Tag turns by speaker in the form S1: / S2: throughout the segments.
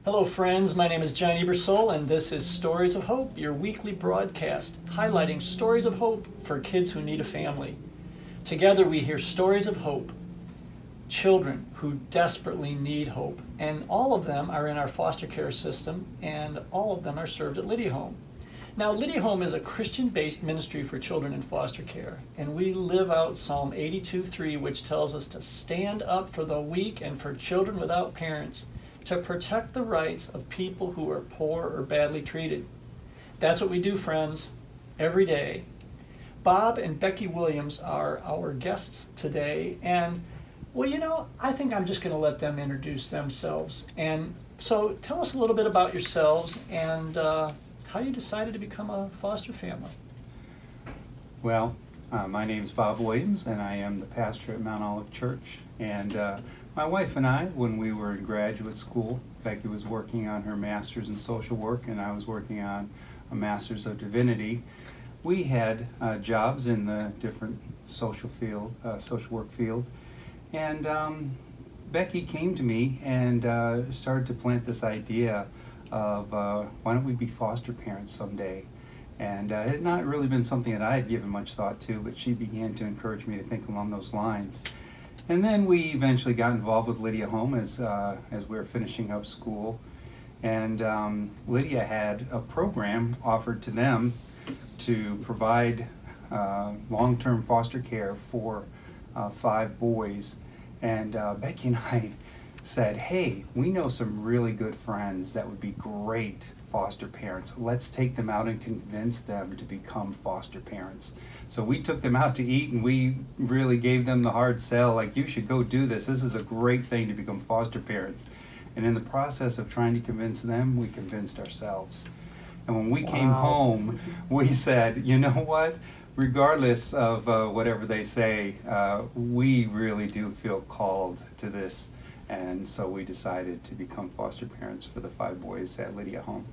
S1: Hello friends, my name is John Ebersole and this is Stories of Hope, your weekly broadcast highlighting stories of hope for kids who need a family. Together we hear stories of hope, children who desperately need hope, and all of them are in our foster care system and all of them are served at Liddy Home. Now Liddy Home is a Christian-based ministry for children in foster care, and we live out Psalm 82:3, which tells us to stand up for the weak and for children without parents, to protect the rights of people who are poor or badly treated. That's what we do, friends, every day. Bob and Becky Williams are our guests today, and well, I think I'm just going to let them introduce themselves. And so tell us a little bit about yourselves and how you decided to become a foster family.
S2: Well, my name is Bob Williams, and I am the pastor at Mount Olive Church. And my wife and I, when we were in graduate school, Becky was working on her master's in social work, and I was working on a master's of divinity. We had jobs in the different social work field, and Becky came to me and started to plant this idea of why don't we be foster parents someday? And it had not really been something that I had given much thought to, but she began to encourage me to think along those lines. And then we eventually got involved with LYDIA Home as we were finishing up school. And LYDIA had a program offered to them to provide long-term foster care for 5 boys. And Becky and I said, hey, we know some really good friends that would be great foster parents. Let's take them out and convince them to become foster parents. So we took them out to eat, and we really gave them the hard sell, like, you should go do this. This is a great thing to become foster parents. And in the process of trying to convince them, we convinced ourselves. And when we came home, we said, you know what? Regardless of whatever they say, we really do feel called to this. And so we decided to become foster parents for the 5 boys at LYDIA Home.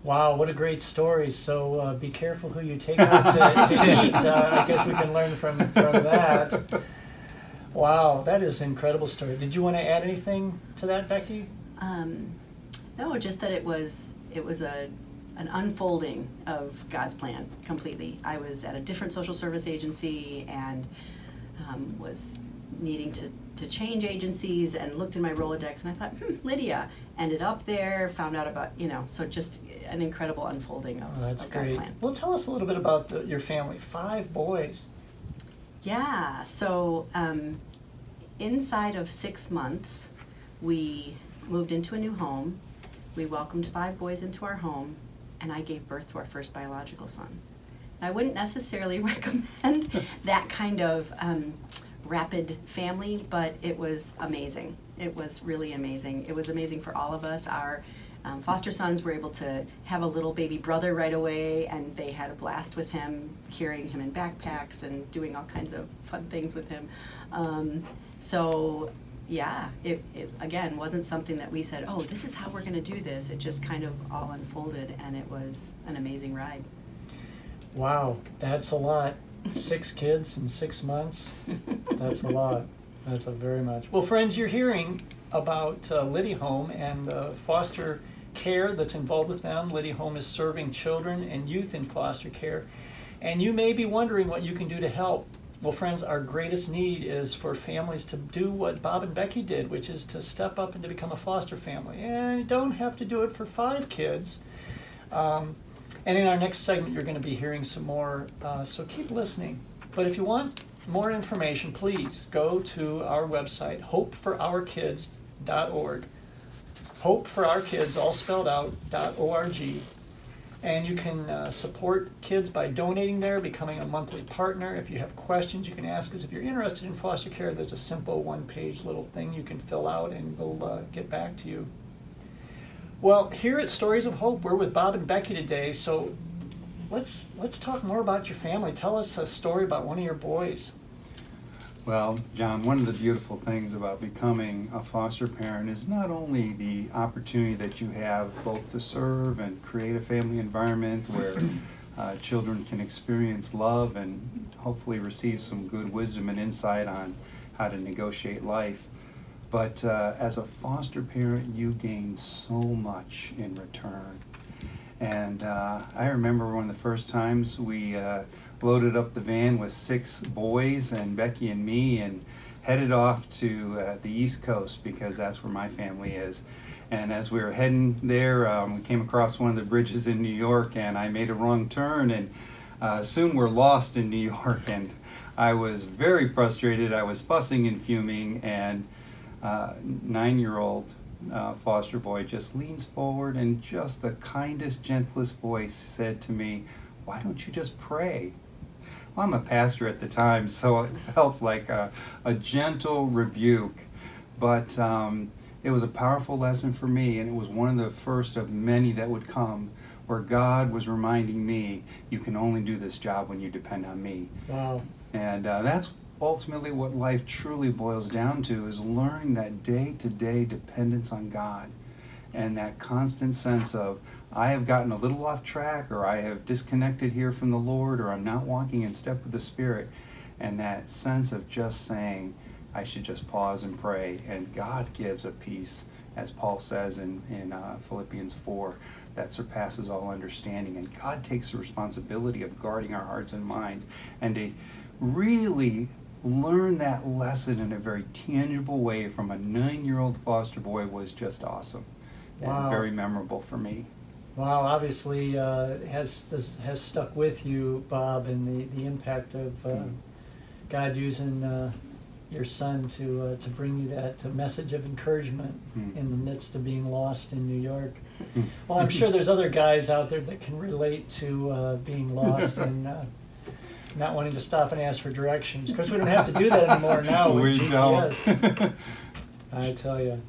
S1: Wow, what a great story. So be careful who you take out to eat. I guess we can learn from that. Wow, that is an incredible story. Did you want to add anything to that, Becky?
S3: No, just that it was an unfolding of God's plan completely. I was at a different social service agency and was needing to change agencies, and looked in my Rolodex and I thought, Lydia, ended up there, found out about, so just an incredible unfolding of God's plan.
S1: Well, tell us a little bit about your family. 5 boys.
S3: Yeah, so inside of 6 months, we moved into a new home. We welcomed 5 boys into our home, and I gave birth to our first biological son. I wouldn't necessarily recommend that kind of rapid family, but it was amazing. It was really amazing. It was amazing for all of us. Our foster sons were able to have a little baby brother right away, and they had a blast with him, carrying him in backpacks and doing all kinds of fun things with him. So yeah, it again wasn't something that we said, oh, this is how we're going to do this. It just kind of all unfolded, and it was an amazing ride.
S1: Wow, that's a lot. 6 kids in 6 months. That's a lot. That's a very much. Well, friends, you're hearing about Liddy Home and the foster care that's involved with them. Liddy Home is serving children and youth in foster care. And you may be wondering what you can do to help. Well, friends, our greatest need is for families to do what Bob and Becky did, which is to step up and to become a foster family. And you don't have to do it for 5 kids. And in our next segment, you're going to be hearing some more, so keep listening. But if you want more information, please go to our website, hopeforourkids.org. Hope for Our Kids, all spelled out, .org. And you can support kids by donating there, becoming a monthly partner. If you have questions, you can ask us. If you're interested in foster care, there's a simple 1-page little thing you can fill out, and we'll get back to you. Well, here at Stories of Hope, we're with Bob and Becky today, so let's talk more about your family. Tell us a story about one of your boys.
S2: Well, John, one of the beautiful things about becoming a foster parent is not only the opportunity that you have both to serve and create a family environment where children can experience love and hopefully receive some good wisdom and insight on how to negotiate life. But as a foster parent, you gain so much in return. And I remember one of the first times we loaded up the van with 6 boys and Becky and me and headed off to the East Coast, because that's where my family is. And as we were heading there, we came across one of the bridges in New York, and I made a wrong turn, and soon we're lost in New York. And I was very frustrated. I was fussing and fuming, and 9-year-old foster boy just leans forward and just the kindest, gentlest voice said to me, "Why don't you just pray?" Well, I'm a pastor at the time, so it felt like a gentle rebuke, but it was a powerful lesson for me, and it was one of the first of many that would come, where God was reminding me, you can only do this job when you depend on me.
S1: Wow.
S2: And that's ultimately what life truly boils down to, is learning that day-to-day dependence on God, and that constant sense of, I have gotten a little off track, or I have disconnected here from the Lord, or I'm not walking in step with the Spirit, and that sense of just saying, I should just pause and pray, and God gives a peace, as Paul says in Philippians 4, that surpasses all understanding. And God takes the responsibility of guarding our hearts and minds, and to really learn that lesson in a very tangible way from a 9-year-old foster boy was just awesome.
S1: Wow.
S2: And very memorable for me.
S1: Wow, obviously has stuck with you, Bob, and the impact of God using your son to bring you that message of encouragement in the midst of being lost in New York. Well, I'm sure there's other guys out there that can relate to being lost and not wanting to stop and ask for directions. Of course, we don't have to do that anymore now with
S2: We
S1: GPS.
S2: don't.
S1: I tell you.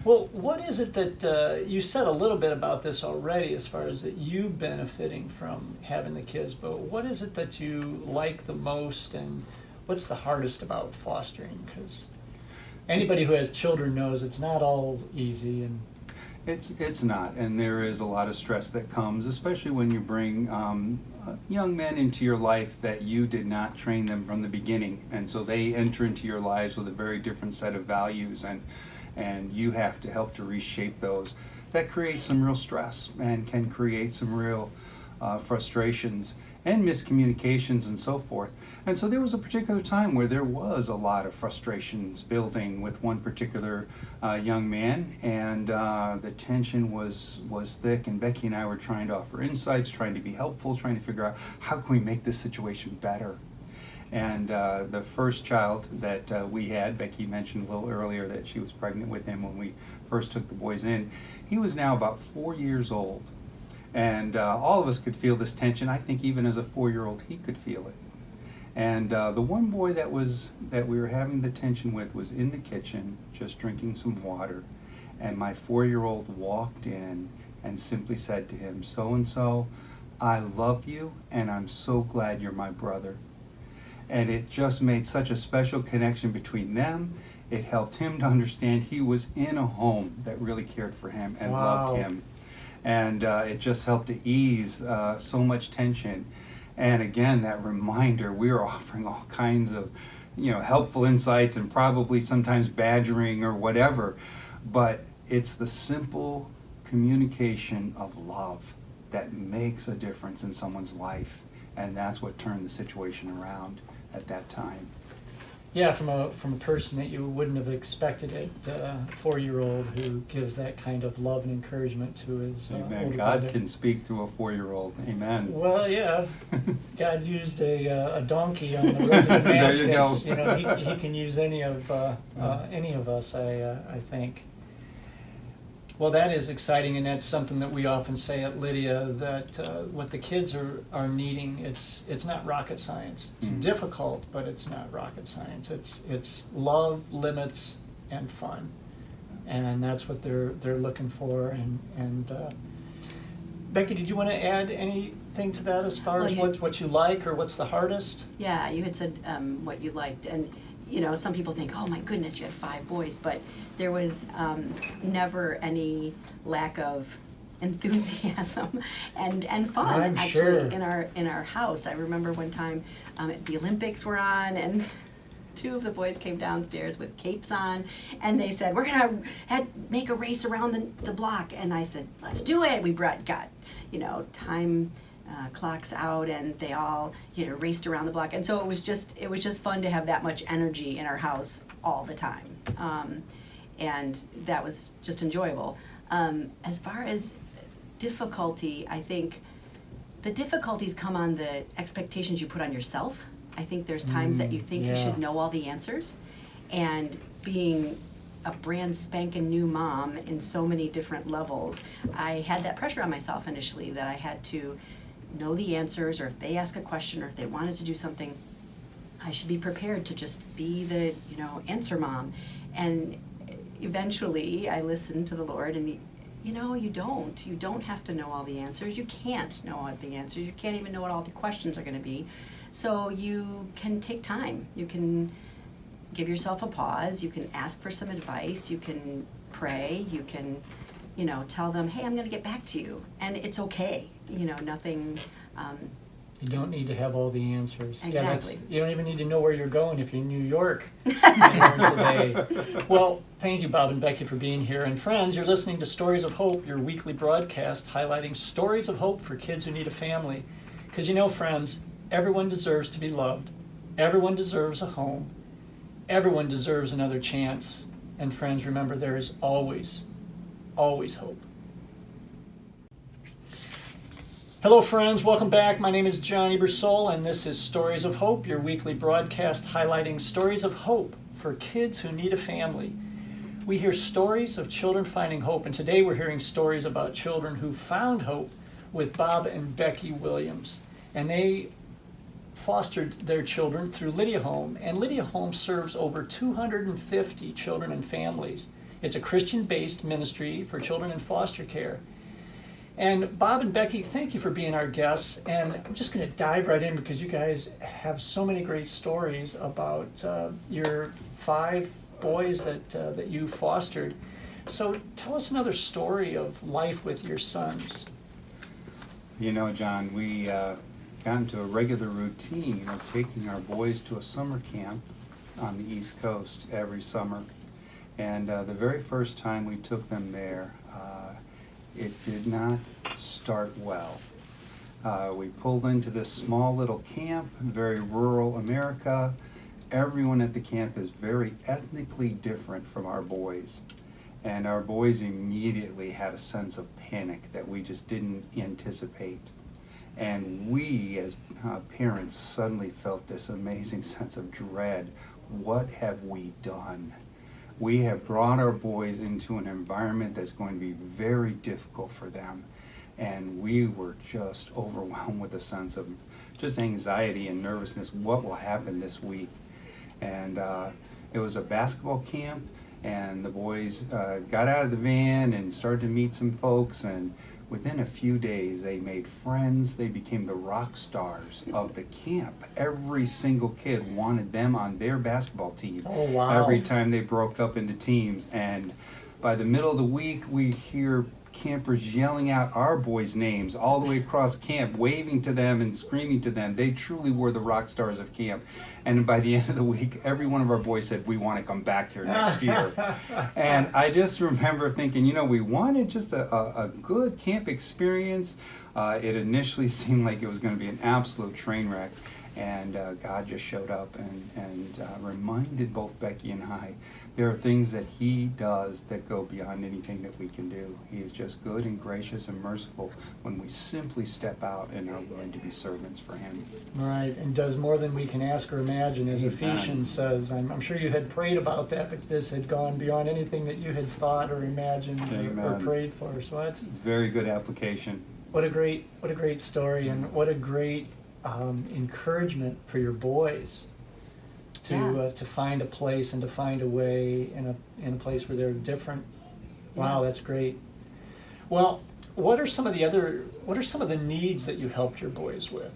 S1: Well, what is it that you said a little bit about this already, as far as that you benefiting from having the kids, but what is it that you like the most, and what's the hardest about fostering? Because anybody who has children knows it's not all easy. And
S2: It's not, and there is a lot of stress that comes, especially when you bring young men into your life that you did not train them from the beginning, and so they enter into your lives with a very different set of values, and you have to help to reshape those. That creates some real stress and can create some real frustrations and miscommunications and so forth. And so there was a particular time where there was a lot of frustrations building with one particular young man, and the tension was thick, and Becky and I were trying to offer insights, trying to be helpful, trying to figure out how can we make this situation better. And the first child that we had, Becky mentioned a little earlier that she was pregnant with him when we first took the boys in. He was now about 4 years old. And all of us could feel this tension. I think even as a 4-year-old, he could feel it. And the one boy that we were having the tension with was in the kitchen, just drinking some water. And my 4-year-old walked in and simply said to him, "So-and-so, I love you, and I'm so glad you're my brother." And it just made such a special connection between them. It helped him to understand he was in a home that really cared for him and loved him. And it just helped to ease so much tension. And again, that reminder, we are offering all kinds of, helpful insights, and probably sometimes badgering or whatever, but it's the simple communication of love that makes a difference in someone's life, and that's what turned the situation around at that time.
S1: yeah, from a person that you wouldn't have expected it, a 4-year-old who gives that kind of love and encouragement to his
S2: Amen.
S1: older
S2: God
S1: brother.
S2: can speak through a 4-year-old. Amen.
S1: Well, yeah, God used a donkey on the road to Damascus.
S2: There you go.
S1: He can use any of us, I think. Well, that is exciting, and that's something that we often say at LYDIA, that what the kids are needing, it's not rocket science. It's difficult, but it's not rocket science. It's love, limits, and fun, and that's what they're looking for. And Becky, did you want to add anything to that as far as what you like, or what's the hardest?
S3: Yeah, you had said what you liked, and some people think, oh my goodness, you had 5 boys, but there was never any lack of enthusiasm and fun
S1: I'm
S3: actually
S1: sure.
S3: in our house. I remember one time the Olympics were on, and two of the boys came downstairs with capes on, and they said, we're gonna make a race around the block. And I said, let's do it. We got time clocks out, and they all raced around the block. And so it was just fun to have that much energy in our house all the time, and that was just enjoyable. As far as difficulty, I think the difficulties come on the expectations you put on yourself. I think there's times that you think you should know all the answers, and being a brand spanking new mom in so many different levels, I had that pressure on myself initially that I had to know the answers, or if they ask a question or if they wanted to do something, I should be prepared to just be the answer mom. And eventually I listened to the Lord, and you don't have to know all the answers. You can't know all the answers. You can't even know what all the questions are going to be. So you can take time. You can give yourself a pause. You can ask for some advice. You can pray. You can, tell them, hey, I'm going to get back to you. And it's okay. Nothing.
S1: You don't need to have all the answers.
S3: Exactly.
S1: You don't even need to know where you're going if you're in New York today. Well, thank you, Bob and Becky, for being here. And friends, you're listening to Stories of Hope, your weekly broadcast highlighting stories of hope for kids who need a family. Because friends, everyone deserves to be loved. Everyone deserves a home. Everyone deserves another chance. And friends, remember, there is always, always hope. Hello friends, welcome back. My name is John Ebersole, and this is Stories of Hope, your weekly broadcast highlighting stories of hope for kids who need a family. We hear stories of children finding hope, and today we're hearing stories about children who found hope with Bob and Becky Williams. And they fostered their children through LYDIA Home, and LYDIA Home serves over 250 children and families. It's a Christian-based ministry for children in foster care. And Bob and Becky, thank you for being our guests. And I'm just going to dive right in because you guys have so many great stories about your 5 boys that you fostered. So tell us another story of life with your sons.
S2: John, we got into a regular routine of taking our boys to a summer camp on the East Coast every summer. And the very first time we took them there, it did not start well. We pulled into this small little camp, very rural America. Everyone at the camp is very ethnically different from our boys. And our boys immediately had a sense of panic that we just didn't anticipate. And we, as parents, suddenly felt this amazing sense of dread. What have we done? We have brought our boys into an environment that's going to be very difficult for them. And we were just overwhelmed with a sense of just anxiety and nervousness. What will happen this week? And it was a basketball camp, and the boys got out of the van and started to meet some folks, and within a few days they made friends. They became the rock stars of the camp. Every single kid wanted them on their basketball team.
S1: Oh, wow.
S2: Every time they broke up into teams. And by the middle of the week, we hear campers yelling out our boys' names all the way across camp, waving to them and screaming to them. They truly were the rock stars of camp. And by the end of the week, every one of our boys said, we want to come back here next year. And I just remember thinking, we wanted just a good camp experience. It initially seemed like it was going to be an absolute train wreck. And God just showed up and reminded both Becky and I, there are things that He does that go beyond anything that we can do. He is just good and gracious and merciful when we simply step out and are willing to be servants for Him.
S1: Right, and does more than we can ask or imagine, as
S2: Amen.
S1: Ephesians says. I'm sure you had prayed about that, but this had gone beyond anything that you had thought or imagined or
S2: Amen.
S1: prayed for. So that's
S2: Very good application.
S1: what a great story, and what a great encouragement for your boys to find a place and to find a way in a place where they're different. Wow, that's great. Well, what are some of the needs that you helped your boys with?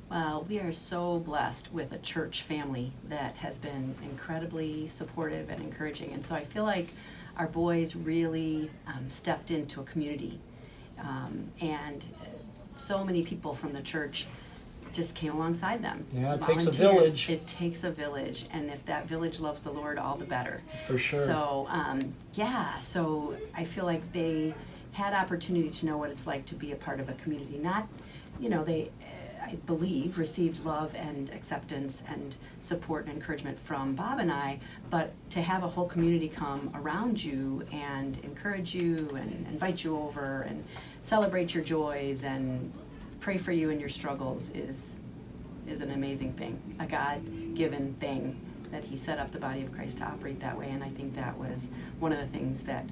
S3: Well, we are so blessed with a church family that has been incredibly supportive and encouraging. And so I feel like our boys really stepped into a community. And so many people from the church just came alongside them.
S1: Yeah, it takes a
S3: volunteered.
S1: village.
S3: It takes a village, and if that village loves the Lord, all the better.
S1: For sure.
S3: So, so I feel like they had opportunity to know what it's like to be a part of a community. Not, they, I believe, received love and acceptance and support and encouragement from Bob and I, but to have a whole community come around you and encourage you and invite you over and celebrate your joys and pray for you in your struggles is an amazing thing, a God-given thing that he set up the body of Christ to operate that way. And I think that was one of the things that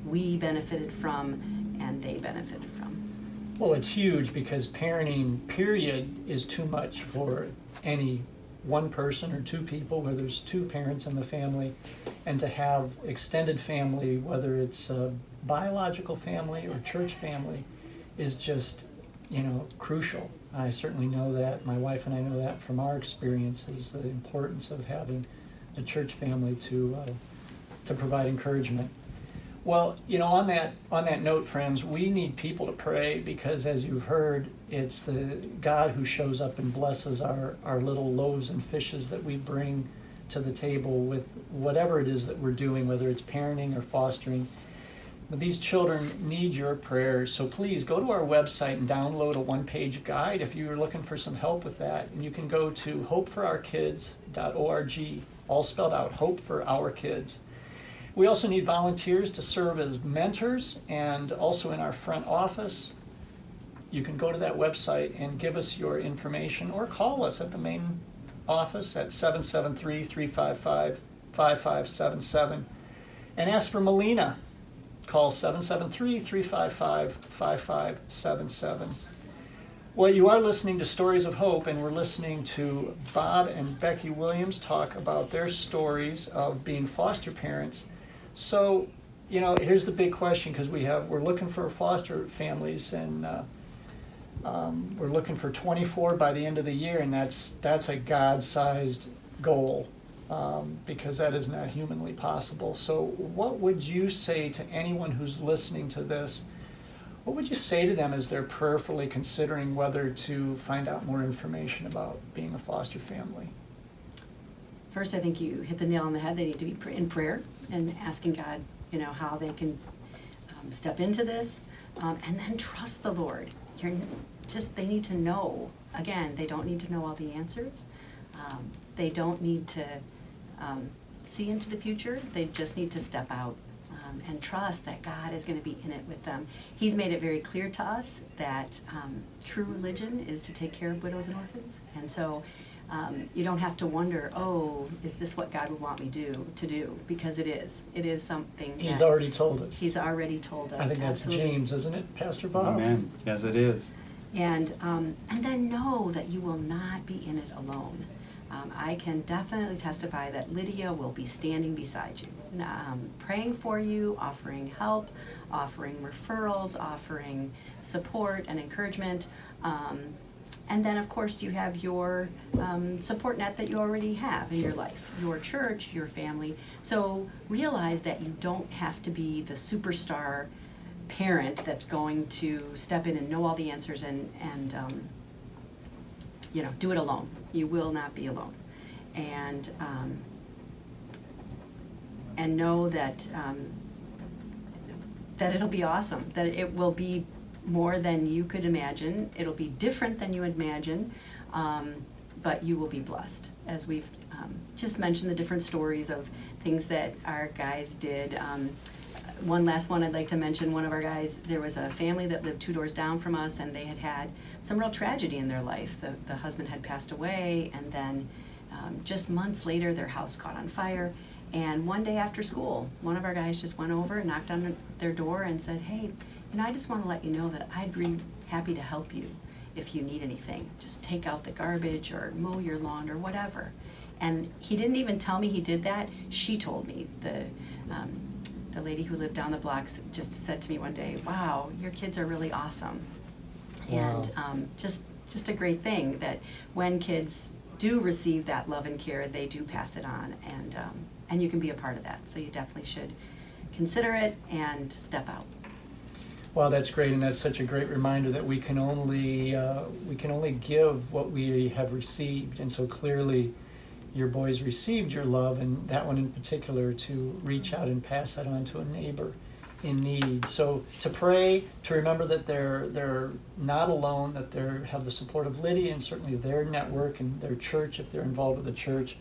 S3: we benefited from and they benefited from.
S1: Well, it's huge because parenting, period, is too much for any one person or two people, where there's two parents in the family, and to have extended family, whether it's a biological family or church family, is just, crucial. I certainly know that. My wife and I know that from our experiences, the importance of having a church family to provide encouragement. Well, on that note, friends, we need people to pray, because as you've heard, it's the God who shows up and blesses our little loaves and fishes that we bring to the table with whatever it is that we're doing, whether it's parenting or fostering. But these children need your prayers, so please go to our website and download a one-page guide if you're looking for some help with that. And you can go to hopeforourkids.org, all spelled out, Hope for Our Kids. We also need volunteers to serve as mentors and also in our front office. You can go to that website and give us your information or call us at the main office at 773-355-5577 and ask for Melina. Call 773-355-5577. Well, you are listening to Stories of Hope, and we're listening to Bob and Becky Williams talk about their stories of being foster parents. So, here's the big question, because we're looking for foster families, and we're looking for 24 by the end of the year, and that's a God-sized goal, because that is not humanly possible. So what would you say to anyone who's listening to this? What would you say to them as they're prayerfully considering whether to find out more information about being a foster family?
S3: First, I think you hit the nail on the head. They need to be in prayer and asking God, how they can step into this, and then trust the Lord. They need to know. Again, they don't need to know all the answers. They don't need to see into the future. They just need to step out and trust that God is going to be in it with them. He's made it very clear to us that true religion is to take care of widows and orphans. And so you don't have to wonder, is this what God would want me to do? Because it is. It is something
S1: He's already told us.
S3: He's already told us.
S1: I think that's
S3: absolutely.
S1: James, isn't it, Pastor Bob?
S2: Amen. Yes, it is.
S3: And then know that you will not be in it alone. I can definitely testify that Lydia will be standing beside you, praying for you, offering help, offering referrals, offering support and encouragement. And then, of course, you have your support net that you already have in your life, your church, your family. So realize that you don't have to be the superstar parent that's going to step in and know all the answers and do it alone. You will not be alone. And know that it'll be awesome, that it will be more than you could imagine. It'll be different than you imagine, but you will be blessed. As we've just mentioned the different stories of things that our guys did. One last one I'd like to mention, one of our guys, there was a family that lived 2 doors down from us, and they had some real tragedy in their life. The husband had passed away, and then just months later their house caught on fire. And one day after school, one of our guys just went over and knocked on their door and said, hey, I just want to let you know that I'd be happy to help you if you need anything. Just take out the garbage or mow your lawn or whatever. And he didn't even tell me he did that. She told me. The lady who lived down the block just said to me one day, wow, your kids are really awesome.
S1: Wow.
S3: And just a great thing that when kids do receive that love and care, they do pass it on, and you can be a part of that. So you definitely should consider it and step out.
S1: Well, that's great, and that's such a great reminder that we can only give what we have received, and so clearly, your boys received your love, and that one in particular, to reach out and pass that on to a neighbor in need. So to pray, to remember that they're not alone, that they have the support of Liddy and certainly their network and their church if they're involved with the church.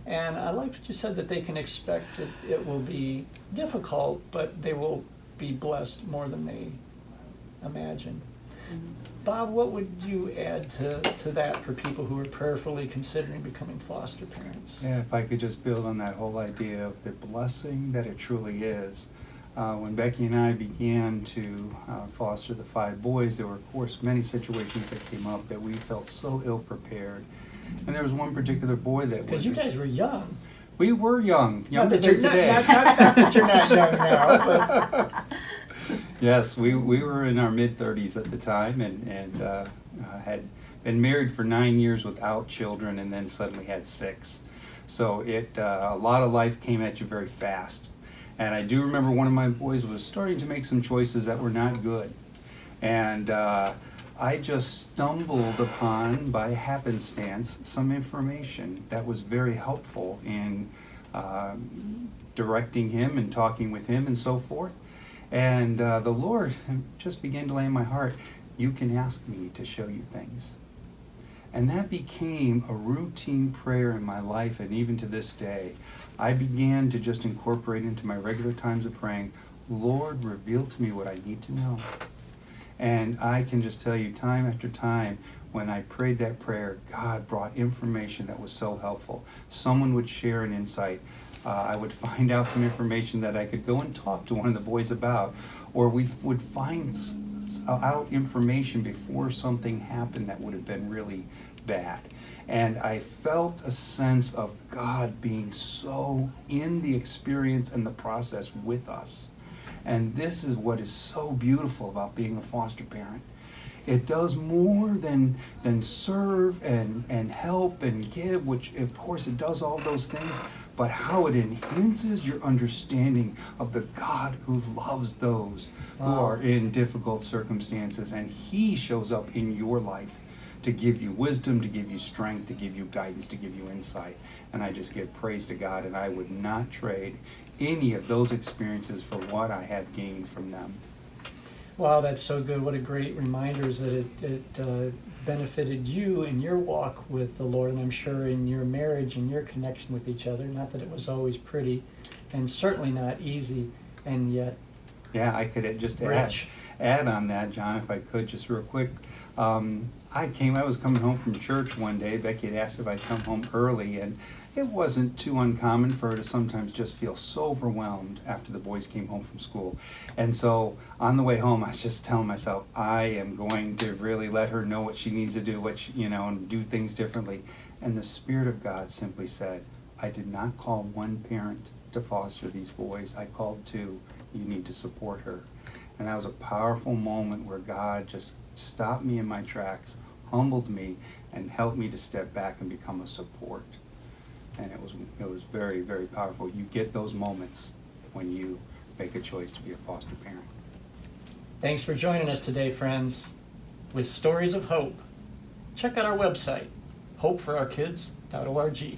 S1: And I like what you said, that they can expect that it will be difficult, but they will be blessed more than they imagine. Bob, what would you add to that for people who are prayerfully considering becoming foster parents?
S2: Yeah, if I could just build on that whole idea of the blessing that it truly is. When Becky and I began to foster the 5 boys, there were, of course, many situations that came up that we felt so ill-prepared. And there was one particular boy that
S1: Because you guys were young.
S2: We were younger than
S1: you're
S2: today.
S1: Not that you're not young now, but...
S2: Yes, we were in our mid-30s at the time, and had been married for 9 years without children, and then suddenly had 6. So a lot of life came at you very fast. And I do remember one of my boys was starting to make some choices that were not good. And I just stumbled upon, by happenstance, some information that was very helpful in directing him and talking with him and so forth. And the Lord just began to lay in my heart, you can ask me to show you things. And that became a routine prayer in my life, and even to this day, I began to just incorporate into my regular times of praying, Lord, reveal to me what I need to know. And I can just tell you, time after time, when I prayed that prayer, God brought information that was so helpful. Someone would share an insight. I would find out some information that I could go and talk to one of the boys about, or we would find out information before something happened that would have been really bad. And I felt a sense of God being so in the experience and the process with us. And this is what is so beautiful about being a foster parent. It does more than serve and help and give, which of course it does all those things, but how it enhances your understanding of the God who loves those who are in difficult circumstances, and He shows up in your life to give you wisdom, to give you strength, to give you guidance, to give you insight. And I just give praise to God, and I would not trade any of those experiences for what I have gained from them.
S1: Wow, that's so good. What a great reminder is that it benefited you in your walk with the Lord, and I'm sure in your marriage and your connection with each other. Not that it was always pretty, and certainly not easy, and yet
S2: yeah, I could just add on that, John, if I could, just real quick. I was coming home from church one day. Becky had asked if I'd come home early, and it wasn't too uncommon for her to sometimes just feel so overwhelmed after the boys came home from school. And so on the way home, I was just telling myself, I am going to really let her know what she needs to do, and do things differently. And the Spirit of God simply said, I did not call one parent to foster these boys. I called 2. You need to support her. And that was a powerful moment where God just stopped me in my tracks, humbled me, and helped me to step back and become a support. And it was very, very powerful. You get those moments when you make a choice to be a foster parent.
S1: Thanks for joining us today, friends, with Stories of Hope. Check out our website, hopeforourkids.org.